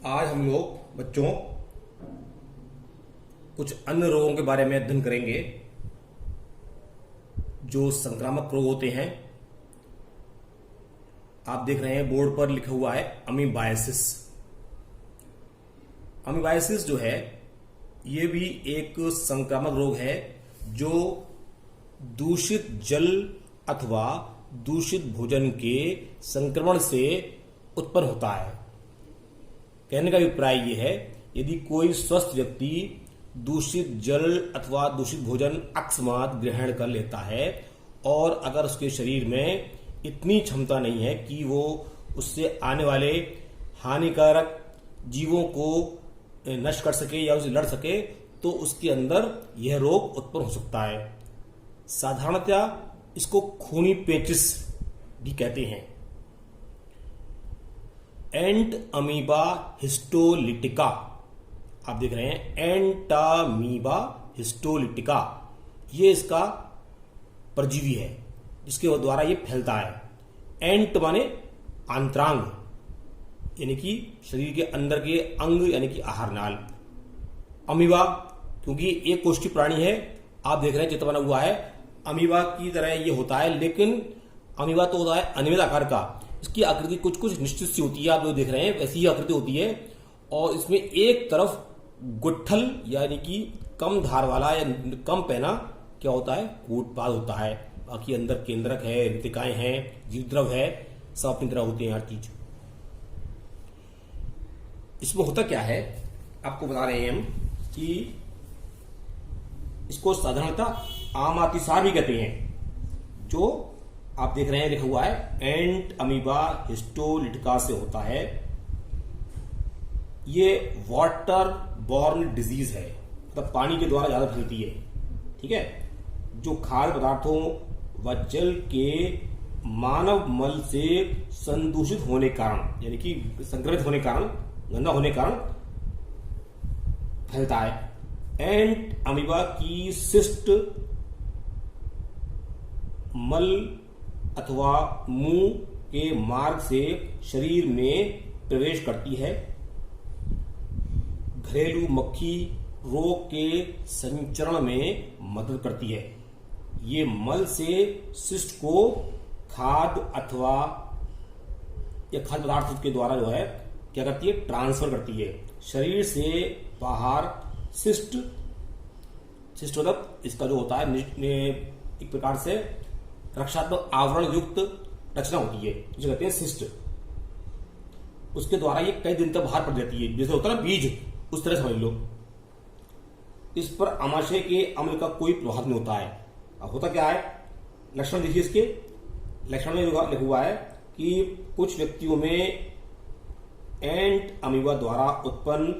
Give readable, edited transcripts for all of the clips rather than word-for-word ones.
आज हम लोग बच्चों कुछ अन्य रोगों के बारे में अध्ययन करेंगे जो संक्रामक रोग होते हैं। आप देख रहे हैं बोर्ड पर लिखा हुआ है अमीबाइसिस। अमीबाइसिस जो है ये भी एक संक्रामक रोग है जो दूषित जल अथवा दूषित भोजन के संक्रमण से उत्पन्न होता है। कहने का अभिप्राय ये है, यदि कोई स्वस्थ व्यक्ति दूषित जल अथवा दूषित भोजन अकस्मात ग्रहण कर लेता है और अगर उसके शरीर में इतनी क्षमता नहीं है कि वो उससे आने वाले हानिकारक जीवों को नष्ट कर सके या उससे लड़ सके, तो उसके अंदर यह रोग उत्पन्न हो सकता है। साधारणतया इसको खूनी पेचिश भी कहते हैं। एंट अमीबा हिस्टोलिटिका, आप देख रहे हैं एंटामीबा हिस्टोलिटिका, ये इसका परजीवी है जिसके द्वारा ये फैलता है। एंट माने आंतरांग, यानी कि शरीर के अंदर के अंग यानी कि आहार नाल। अमीबा क्योंकि एक कोष्ठी प्राणी है, आप देख रहे हैं चित्र बना हुआ है, अमीबा की तरह ये होता है, लेकिन अमीबा तो होता है अनियमित आकार का। इसकी आकृति कुछ कुछ निश्चित सी होती है, आप जो देख रहे हैं वैसी ही आकृति होती है, और इसमें एक तरफ गुट्ठल यानी कि कम धार वाला या कम पहना क्या होता है, कूटपाद होता है। बाकी अंदर केंद्रक है, रितिकाएं हैं, जीवद्रव है, सब अपनी तरह होते हैं हर चीज। इसमें होता क्या है आपको बता रहे हैं हम कि इसको साधारणतः आमातिसार भी कहते हैं, जो आप देख रहे हैं लिखा हुआ है एंट अमीबा हिस्टोलिटिका से होता है। ये वाटर बॉर्न डिजीज है, मतलब पानी के द्वारा ज्यादा फैलती है। ठीक है, जो खाद्य पदार्थों व जल के मानव मल से संदूषित होने के कारण यानी कि संक्रमित होने के कारण, गंदा होने के कारण फैलता है। एंट अमीबा की सिस्ट मल अथवा मुंह के मार्ग से शरीर में प्रवेश करती है। घरेलू मक्खी रोग के संचरण में मदद करती है। ये मल से शिष्ट को खाद्य अथवा या खाद्य पदार्थ के द्वारा जो है क्या करती है, ट्रांसफर करती है। शरीर से बाहर शिष्ट मतलब इसका जो होता है एक प्रकार से रक्षात्मक आवरण युक्त रचना होती है, जिसे कहते हैं सिस्ट। उसके द्वारा ये कई दिन तक बाहर पड़ जाती है, जैसे होता है ना बीज, उस तरह समझ लो। इस पर आमाशय के अम्ल का कोई प्रभाव नहीं होता है। अब होता क्या है, लक्षण देखिए इसके। लक्षण में लिखा हुआ है कि कुछ व्यक्तियों में एंट अमीबा द्वारा उत्पन्न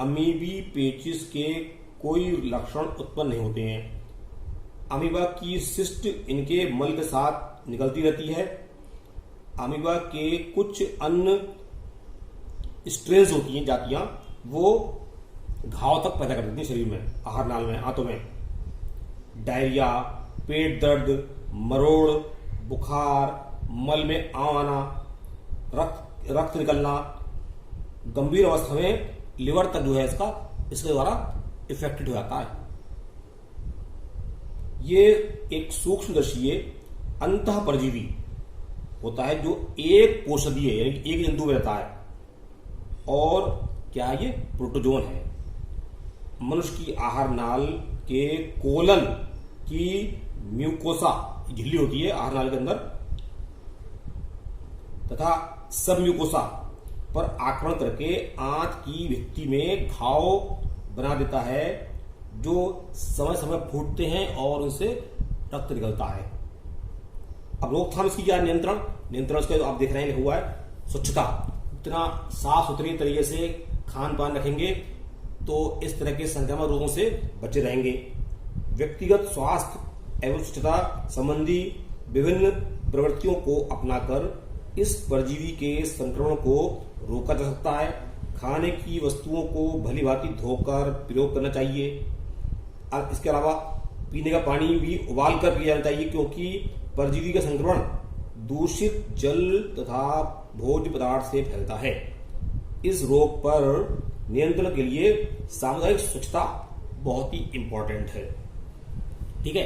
अमीबी पेचिस के कोई लक्षण उत्पन्न नहीं होते हैं। अमीबा की सिस्ट इनके मल के साथ निकलती रहती है। अमीबा के कुछ अन्य स्ट्रेन्स होती हैं, जातियां, वो घाव तक पैदा कर देती हैं शरीर में, आहार नाल में, आंतों में। डायरिया, पेट दर्द, मरोड़, बुखार, मल में आम आना, रक्त निकलना, गंभीर अवस्था में लिवर तक जो है इसके द्वारा इफेक्टेड हो जाता है। ये एक सूक्ष्मदर्शीय अंतः परजीवी होता है जो एक कोषधीय यानी कि एक जंतु में रहता है, और क्या ये प्रोटोजोन है। मनुष्य की आहार नाल के कोलन की म्यूकोसा झिल्ली होती है आहार नाल के अंदर, तथा सब म्यूकोसा पर आक्रमण करके आंत की भित्ति में घाव बना देता है, जो समय समय फूटते हैं और उनसे रक्त निकलता है। अब रोकथाम इसकी क्या, नियंत्रण इसका जो आप देख रहे हैं हुआ है स्वच्छता। इतना साफ सुथरी तरीके से खान पान रखेंगे तो इस तरह के संक्रामक रोगों से बचे रहेंगे। व्यक्तिगत स्वास्थ्य एवं स्वच्छता संबंधी विभिन्न प्रवृत्तियों को अपनाकर इस परजीवी के संक्रमण को रोका जा सकता है। खाने की वस्तुओं को भली भांति धोकर प्रयोग करना चाहिए। इसके अलावा पीने का पानी भी उबाल कर पिया जाना चाहिए, क्योंकि परजीवी का संक्रमण दूषित जल तथा भोज्य पदार्थ से फैलता है। इस रोग पर नियंत्रण के लिए सामुदायिक स्वच्छता बहुत ही इंपॉर्टेंट है। ठीक है,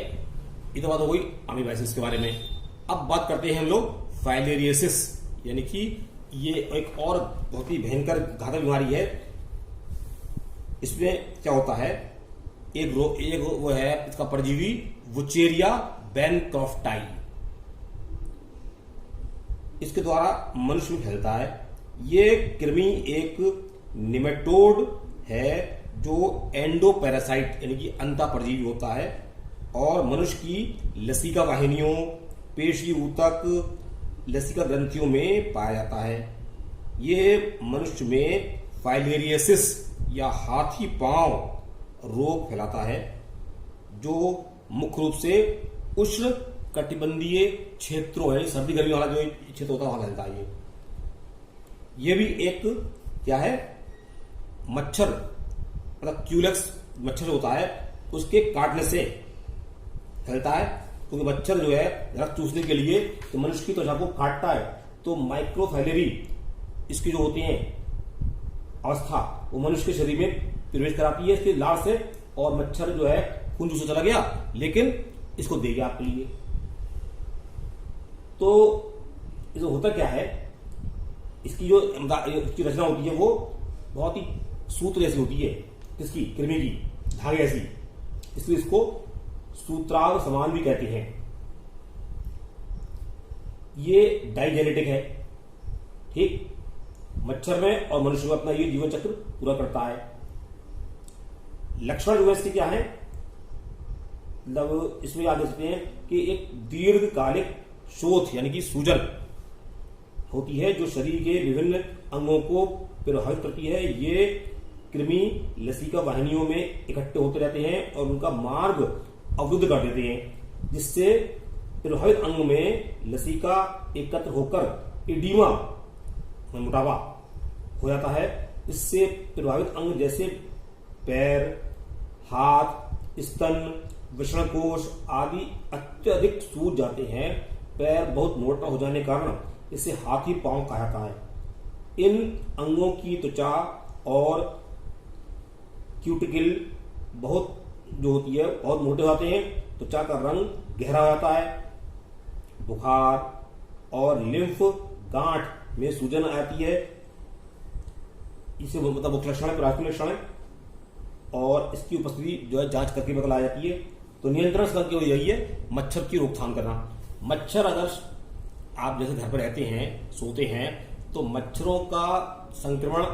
ये तो बात हो गई अमीबाइसिस के बारे में। अब बात करते हैं हम लोग फाइलेरियसिस, यानी कि ये एक और बहुत ही भयंकर घातक बीमारी है। इसमें क्या होता है, एक वो है इसका परजीवी वुचेरिया बैनक्रॉफ्टाई, इसके द्वारा मनुष्य में फैलता है। ये कृमि एक निमेटोड है जो एंडोपैरासाइट यानी कि अंता परजीवी होता है और मनुष्य की लसिका वाहिनियों, पेशी ऊतक, लसिका ग्रंथियों में पाया जाता है। ये मनुष्य में फाइलेरियसिस या हाथी पांव रोग फैलाता है जो मुख्य रूप से उष्ण कटिबंधीय क्षेत्रों है, सर्दी गर्मी वाला जो क्षेत्र होता है वहां फैलता है। ये भी एक क्या है, मच्छर मतलब क्यूलेक्स मच्छर होता है, उसके काटने से फैलता है। क्योंकि मच्छर जो है रक्त चूसने के लिए तो मनुष्य की त्वचा को काटता है, तो माइक्रोफाइलेरी इसकी जो होती है अवस्था वो मनुष्य के शरीर में प्रवेश कराती है इसके लार से, और मच्छर जो है खून चूसने चला गया लेकिन इसको दे गया आपके लिए। तो जो होता क्या है, इसकी जो इसकी रचना होती है वो बहुत ही सूत्र जैसी होती है, इसकी कृमि की धागे ऐसी, इसलिए इसको सूत्रांग समान भी कहते हैं। ये डाइजेनेटिक है, ठीक, मच्छर में और मनुष्य में अपना ये जीवन चक्र पूरा करता है। लक्षण जो है इसके क्या है, मतलब इसमें याद रख सकते हैं कि एक दीर्घकालिक शोथ यानी कि सूजन होती है जो शरीर के विभिन्न अंगों को प्रभावित करती है। ये कृमि लसिका वाहिनियों में इकट्ठे होते रहते हैं और उनका मार्ग अवरुद्ध कर देते हैं, जिससे प्रभावित अंग में लसिका एकत्र होकर एडिमा मोटापा हो जाता है। इससे प्रभावित अंग जैसे पैर, हाथ, स्तन, वृषणकोश आदि अत्यधिक सूज जाते हैं। पैर बहुत मोटा हो जाने के कारण इसे हाथी पांव कहा जाता है। इन अंगों की त्वचा और क्यूटिकल बहुत जो होती है बहुत मोटे होते हैं, त्वचा का रंग गहरा हो जाता है। बुखार और लिम्फ गांठ में सूजन आती है, इसे मतलब मुख्य लक्षण है, प्राथमिक लक्षण है, और इसकी उपस्थिति जो है जांच करके पता आ जाती है। तो नियंत्रण करके यही है मच्छर की रोकथाम करना। मच्छर अगर आप जैसे घर पर रहते हैं, सोते हैं, तो मच्छरों का संक्रमण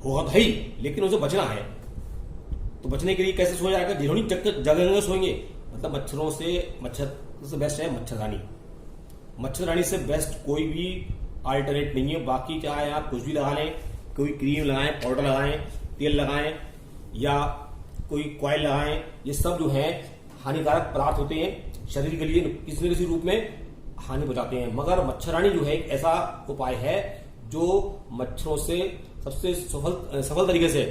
होगा ही, लेकिन उसे बचना है। तो बचने के लिए कैसे सोया जाएगा, जिन्होंने जगह में सोएंगे, मतलब मच्छरों से मच्छर से बेस्ट है मच्छरदानी। मच्छरदानी से बेस्ट कोई भी अल्टरनेट नहीं है। बाकी चाहे आप कुछ भी लगा लें, कोई क्रीम लगाएं, पाउडर लगाएं, तेल लगाएं या कोई कॉइल लगाएं, ये सब जो है हानिकारक पदार्थ होते हैं, शरीर के लिए किसी न किसी रूप में हानि पहुंचाते हैं। मगर मच्छरदानी जो है एक ऐसा उपाय है जो मच्छरों से सबसे सफल तरीके से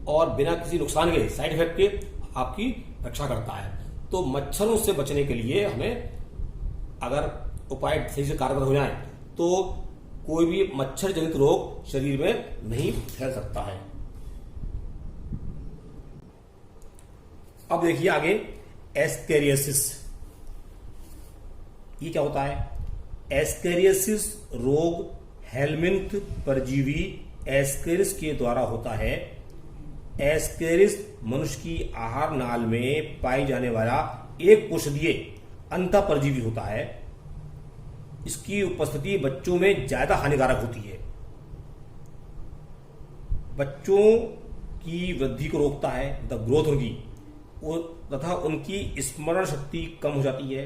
और बिना किसी नुकसान के, साइड इफेक्ट के आपकी रक्षा करता है। तो मच्छरों से बचने के लिए हमें अगर उपाय सही से कारगर हो जाए तो कोई भी मच्छर जनित रोग शरीर में नहीं फैल सकता है। अब देखिए आगे एस्केरियोसिस, ये क्या होता है। एस्केरियोसिस रोग हेलमिंथ परजीवी एस्केरिस के द्वारा होता है। एस्केरिस मनुष्य की आहार नाल में पाई जाने वाला एक औषधीय अंता परजीवी होता है। इसकी उपस्थिति बच्चों में ज्यादा हानिकारक होती है। बच्चों की वृद्धि को रोकता है, द ग्रोथ उनकी, तथा उनकी स्मरण शक्ति कम हो जाती है।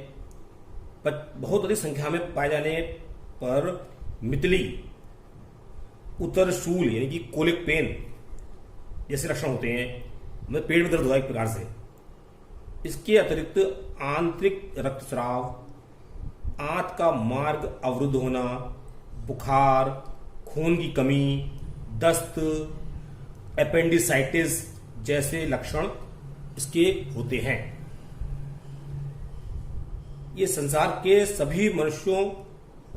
बहुत अधिक संख्या में पाए जाने पर मितली, उतरशूल यानी कि कोलिक पेन जैसे लक्षण होते हैं, मतलब पेट में दर्द हुआ एक प्रकार से। इसके अतिरिक्त आंतरिक रक्तस्राव, आंत का मार्ग अवरुद्ध होना, बुखार, खून की कमी, दस्त, एपेंडिसाइटिस जैसे लक्षण इसके होते हैं। ये संसार के सभी मनुष्यों,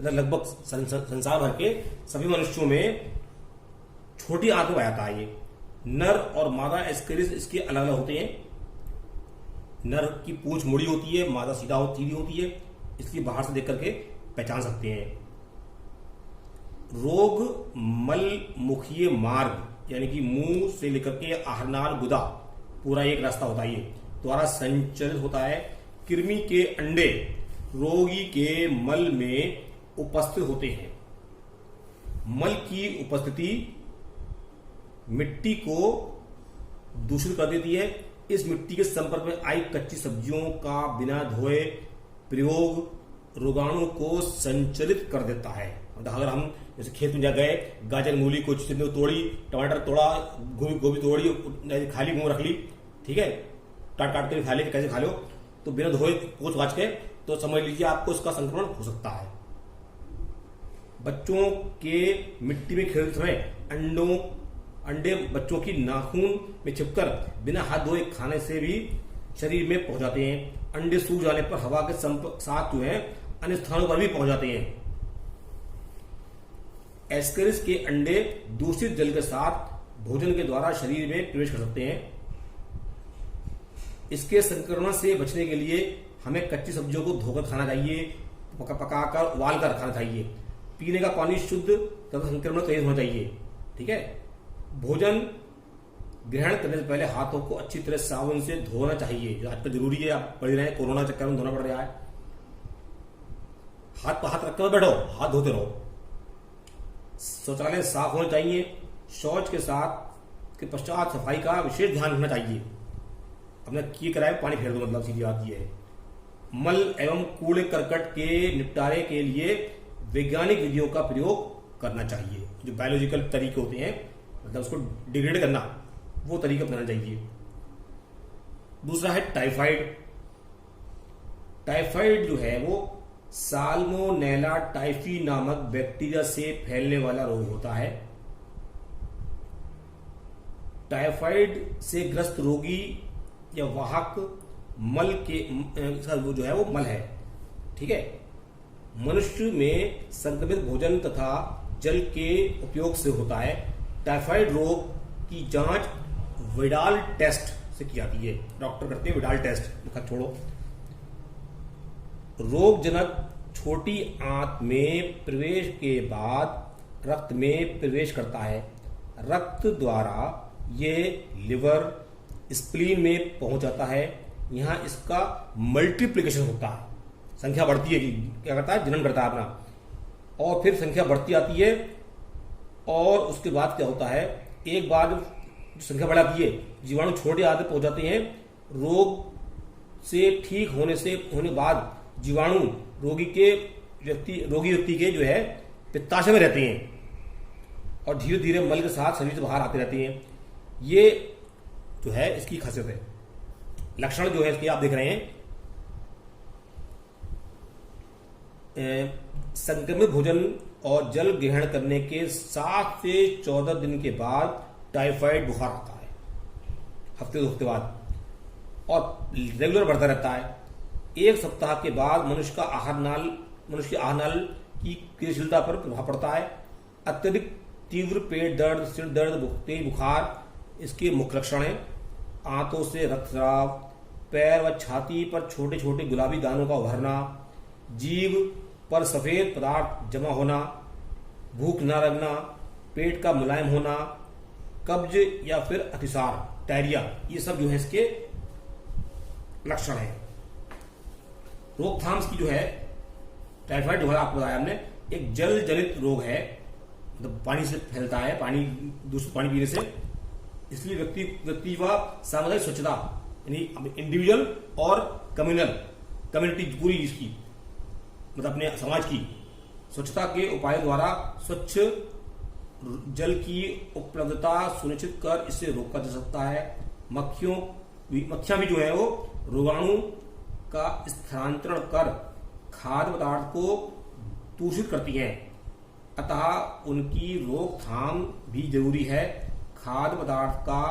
लगभग संसार भर के सभी मनुष्यों में छोटी आंत में पाया जाता है। ये नर और मादा एस्केरिस इसके अलग अलग होते हैं। नर की पूंछ मुड़ी होती है, मादा सीधी होती है, इसलिए बाहर से देख करके पहचान सकते हैं। रोग मल मुखीय मार्ग यानी कि मुंह से लेकर के आहारनाल गुदा पूरा एक रास्ता होता है, ये द्वारा संचरित होता है। कृमि के अंडे रोगी के मल में उपस्थित होते हैं। मल की उपस्थिति मिट्टी को दूषित कर देती है। इस मिट्टी के संपर्क में आई कच्ची सब्जियों का बिना धोए प्रयोग रोगाणु को संचरित कर देता है। अगर हम जैसे खेत में जा गए, गाजर मूली कुछ तोड़ी, टमाटर तोड़ा, गोभी तोड़ी, खाली मुंह रख ली, ठीक है, काट काट के खा ले, कैसे खा लो, तो बिना धोए पोंछ वाच के, तो समझ लीजिए आपको इसका संक्रमण हो सकता है। बच्चों के मिट्टी में खेलते समय अंडे बच्चों की नाखून में छिपकर बिना हाथ धोए खाने से भी शरीर में पहुंच जाते हैं। अंडे सूख जाने पर हवा के साथ जो है अन्य स्थानों पर भी पहुंच जाते हैं। एस्केरिस के अंडे दूषित जल के साथ भोजन के द्वारा शरीर में प्रवेश कर सकते हैं। इसके संक्रमण से बचने के लिए हमें कच्ची सब्जियों को धोकर खाना चाहिए, पकाकर उबाल कर खाना चाहिए। पीने का पानी शुद्ध तथा संक्रमण रहित होना चाहिए, ठीक है। भोजन ग्रहण करने से पहले हाथों को अच्छी तरह साबुन से धोना चाहिए, जो आजकल जरूरी है, आप पढ़ रहे हैं, कोरोना चक्कर में धोना पड़ रहा है। हाथ पर हाथ रखकर बैठो, हाथ धोते रहो। शौचालय साफ होना चाहिए। शौच के पश्चात सफाई का विशेष ध्यान रखना चाहिए। अपने किए कराए पानी फेर दो, मतलब सीधी बात यह है। मल एवं कूड़े करकट के निपटारे के लिए वैज्ञानिक विधियों का प्रयोग करना चाहिए। जो बायोलॉजिकल तरीके होते हैं, मतलब उसको डिग्रेड करना, वो तरीका अपनाना चाहिए। दूसरा है टाइफाइड। टाइफाइड जो है वो साल्मोनेला टाइफी नामक बैक्टीरिया से फैलने वाला रोग होता है। टाइफाइड से ग्रस्त रोगी या वाहक मल के वो जो है वो मल है, ठीक है। मनुष्य में संक्रमित भोजन तथा जल के उपयोग से होता है। टाइफाइड रोग की जांच विडाल टेस्ट से की जाती है। डॉक्टर करते हैं विडाल टेस्ट, लिखा छोड़ो। रोगजनक छोटी आंत में प्रवेश के बाद रक्त में प्रवेश करता है। रक्त द्वारा ये लिवर स्प्लीन में पहुंच जाता है। यहां इसका मल्टीप्लिकेशन होता है, संख्या बढ़ती है, क्या करता है, जनन करता है अपना, और फिर संख्या बढ़ती आती है। और उसके बाद क्या होता है, एक बार जब संख्या बढ़ाती है, जीवाणु छोटे आते पहुंच जाते हैं। रोग से ठीक होने बाद जीवाणु रोगी व्यक्ति के जो है पित्ताशय में रहते हैं और धीरे धीरे मल के साथ शरीर से बाहर आते रहते हैं। ये जो है इसकी खासियत है। लक्षण जो है इसके आप देख रहे हैं, संक्रमित भोजन और जल ग्रहण करने के 7 से 14 दिन के बाद टाइफाइड बुखार आता है, हफ्ते 2 हफ्ते बाद, और रेगुलर बढ़ता रहता है। 1 सप्ताह के बाद मनुष्य के आहार नाल की क्रियाशीलता पर प्रभाव पड़ता है। अत्यधिक तीव्र पेट दर्द, सिर दर्द, तेज बुखार इसके मुख्य लक्षण हैं। आंतों से रक्तस्राव, पैर व छाती पर छोटे छोटे गुलाबी दानों का उभरना, जीभ पर सफेद पदार्थ जमा होना, भूख न लगना, पेट का मुलायम होना, कब्ज या फिर अतिसार, डायरिया, ये सब जो है इसके लक्षण है। रोकथाम की जो है टाइफाइड जो है आपको बताया हमने, एक जल जनित रोग है, मतलब पानी से फैलता है, दूषित पानी पीने से। इसलिए व्यक्ति व सामुदायिक स्वच्छता यानी इंडिविजुअल और कम्युनिटी पूरी इसकी, मतलब अपने समाज की स्वच्छता के उपायों द्वारा स्वच्छ जल की उपलब्धता सुनिश्चित कर इससे रोका जा सकता है। मक्खियां भी जो है वो रोगाणु का स्थानांतरण कर खाद्य पदार्थ को दूषित करती हैं, अतः उनकी रोकथाम भी जरूरी है। खाद्य पदार्थ का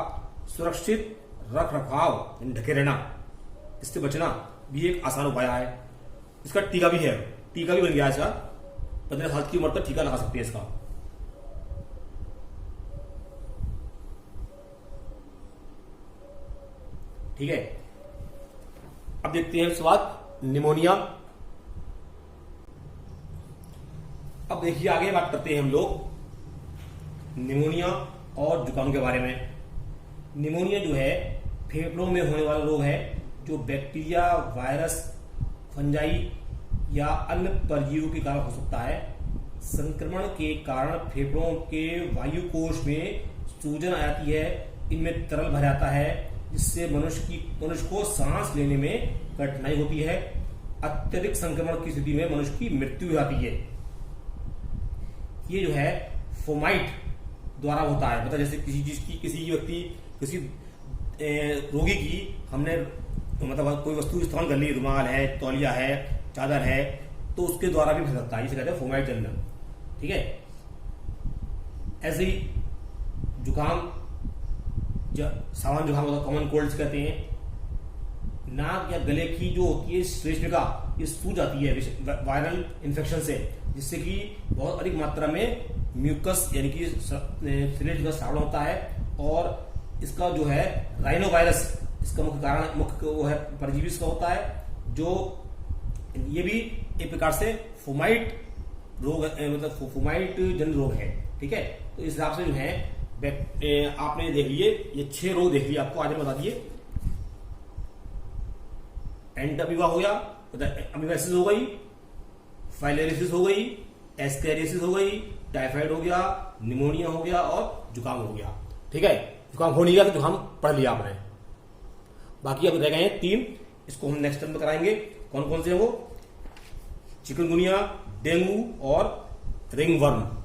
सुरक्षित रख रखाव, ढके रहना, इससे बचना भी एक आसान उपाय है। इसका टीका भी है, टीका भी बन गया है इसका, 15 साल की उम्र तक टीका लगा सकते हैं इसका। ठीक है। अब देखते हैं इसके बाद निमोनिया। अब देखिए आगे बात करते हैं हम लोग निमोनिया और जुकाम के बारे में। निमोनिया जो है फेफड़ों में होने वाला रोग है जो बैक्टीरिया, वायरस, फंजाई या अन्य परजीवियों के कारण हो सकता है। संक्रमण के कारण फेफड़ों के वायु कोश में सूजन आ जाती है, इनमें तरल भर जाता है जिससे मनुष्य को सांस लेने में कठिनाई होती है। अत्यधिक संक्रमण की स्थिति में मनुष्य की मृत्यु हो जाती है। ये जो है फोमाइट द्वारा होता है, मतलब जैसे किसी रोगी की हमने मतलब कोई वस्तु इस्तेमाल कर ली, रुमाल है, तौलिया है, चादर है, तो उसके द्वारा भी फैल सकता है, इसे कहते हैं फोमाइट जन्म। ठीक है। ऐसे ही जुकाम, सामान्य जुकाम होता है, कॉमन कोल्ड कहते हैं। नाक या गले की जो होती है श्लेष्मिका, ये सूज जाती है वायरल इन्फेक्शन से, जिससे कि बहुत अधिक मात्रा में म्यूकस यानी कि श्लेष्मिका का श्रावण होता है। और इसका जो है राइनो वायरस, इसका मुख्य वो है परजीवी इसका होता है, जो ये भी एक प्रकार से फोमाइट रोग मतलब फोमाइट जन रोग है। ठीक है। तो इस हिसाब से जो है आपने देख लिए ये 6 रोग देख लिए, आपको आज बता दिए। एंटामीबा हो गया, मतलब अमीबाइसिस हो गई, फाइलेरियासिस हो गई, एस्केरियासिस हो गई, टाइफाइड हो गया, निमोनिया हो गया और जुकाम हो गया। ठीक है। जुकाम हो नहीं गया तो जुकाम पढ़ लिया आपने। बाकी अब रह गए हैं 3, इसको हम नेक्स्ट टाइम में कराएंगे। कौन कौन से हैं वो? चिकनगुनिया, डेंगू और रिंगवर्म।